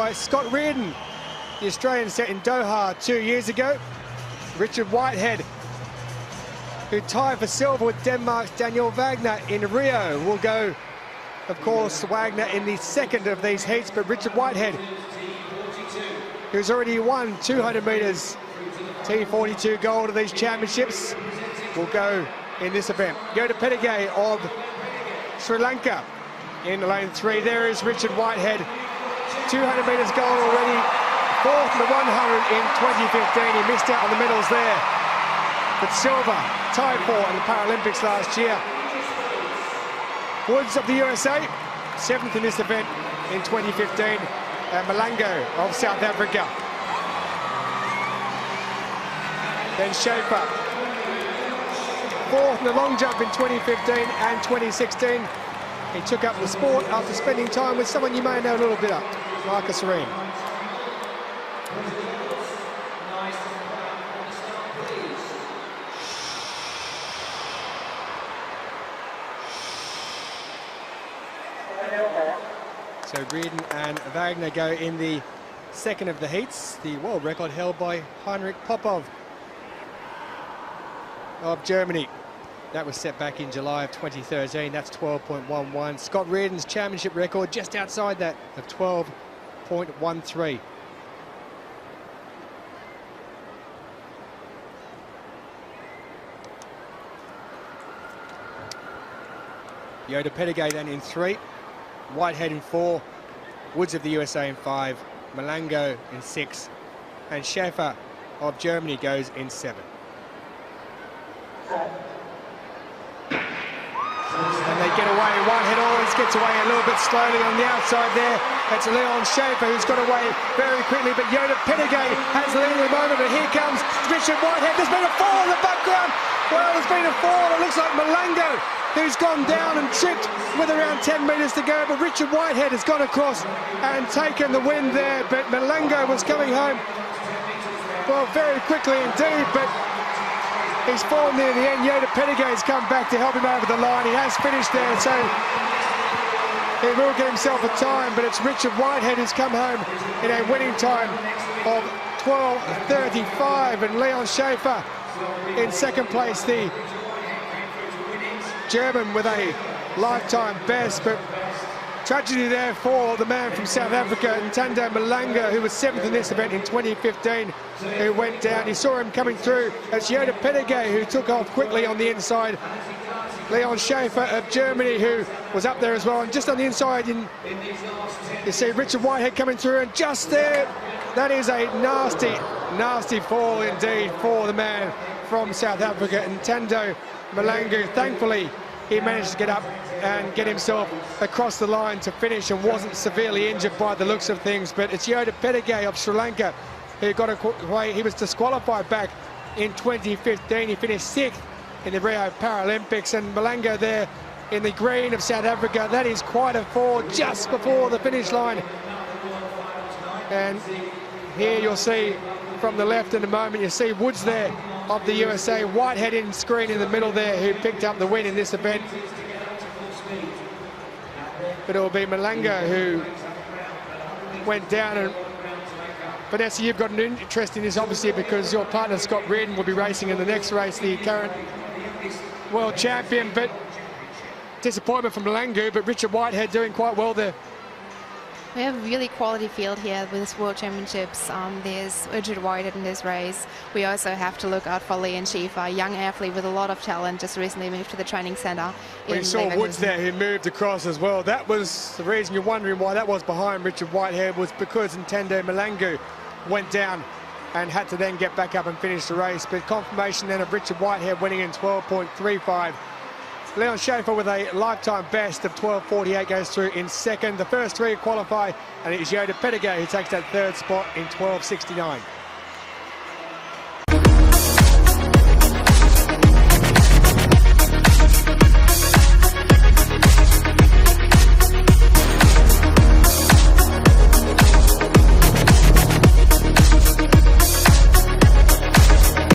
By Scott Reardon, the Australian set in Doha 2 years ago. Richard Whitehead, who tied for silver with Denmark's Daniel Wagner in Rio, will go, of course, Wagner in the second of these heats, but Richard Whitehead, who's already won 200 metres T42 gold of these championships, will go in this event. Yoda Pedigay of Sri Lanka in lane 3. There is Richard Whitehead, 200 metres gold already, fourth in the 100 in 2015. He missed out on the medals there, but silver, tied for in the Paralympics last year. Woods of the USA, 7th in this event in 2015. Malango of South Africa. Then Schaefer, 4th in the long jump in 2015 and 2016. He took up the sport after spending time with someone you may know a little bit of, Marcus Serene. So Reardon and Wagner go in the second of the heats. The world record held by Heinrich Popov of Germany. That was set back in July of 2013. That's 12.11. Scott Reardon's championship record just outside that of 12.13. Yoda Pedigay then in 3. Whitehead in 4, Woods of the USA in 5, Malango in 6, and Schaefer of Germany goes in 7. And they get away. Whitehead always gets away a little bit slowly on the outside there. That's Leon Schaefer who's got away very quickly, but Yoda Pedigay has the lead at the moment, but here comes Richard Whitehead. There's been a fall in the background. Well, there's been a fall. It looks like Malango, who's gone down and tripped with around 10 metres to go, but Richard Whitehead has gone across and taken the win there, but Malango was coming home, well, very quickly indeed, but he's fallen near the end. Yoda Pedigay has come back to help him over the line. He has finished there, so he will get himself a time, but it's Richard Whitehead who's come home in a winning time of 12.35, and Leon Schaefer in second place, the German with a lifetime best, but tragedy there for the man from South Africa, Ntando Malanga, who was 7th in this event in 2015, who went down. You saw him coming through. It's Yoda Pedigay who took off quickly on the inside. Leon Schaefer of Germany, who was up there as well, and just on the inside you see Richard Whitehead coming through, and just there, that is a nasty fall indeed for the man from South Africa, Ntando Malanga. Thankfully he managed to get up and get himself across the line to finish and wasn't severely injured by the looks of things, but it's Yoda Pedigay of Sri Lanka who got away. He was disqualified back in 2015. He finished 6th in the Rio Paralympics, and Malango there in the green of South Africa. That is quite a fall just before the finish line. And here you'll see from the left in a moment, you see Woods there of the USA, Whitehead in screen in the middle there, who picked up the win in this event. But it will be Malango who went down. And Vanessa, you've got an interest in this obviously because your partner Scott Reardon will be racing in the next race, the current world champion, but disappointment from Malango, but Richard Whitehead doing quite well there. We have a really quality field here with this World Championships. There's Richard Whitehead in this race. We also have to look out for Leon Schaefer, a young athlete with a lot of talent, just recently moved to the training centre. We saw Woods there who moved across as well. That was the reason you're wondering why that was behind Richard Whitehead, was because Ntando Malango went down and had to then get back up and finish the race. But confirmation then of Richard Whitehead winning in 12.35. Leon Schaefer with a lifetime best of 12.48 goes through in second. The first 3 qualify, and it is Yoda Pedigay who takes that 3rd spot in 12.69.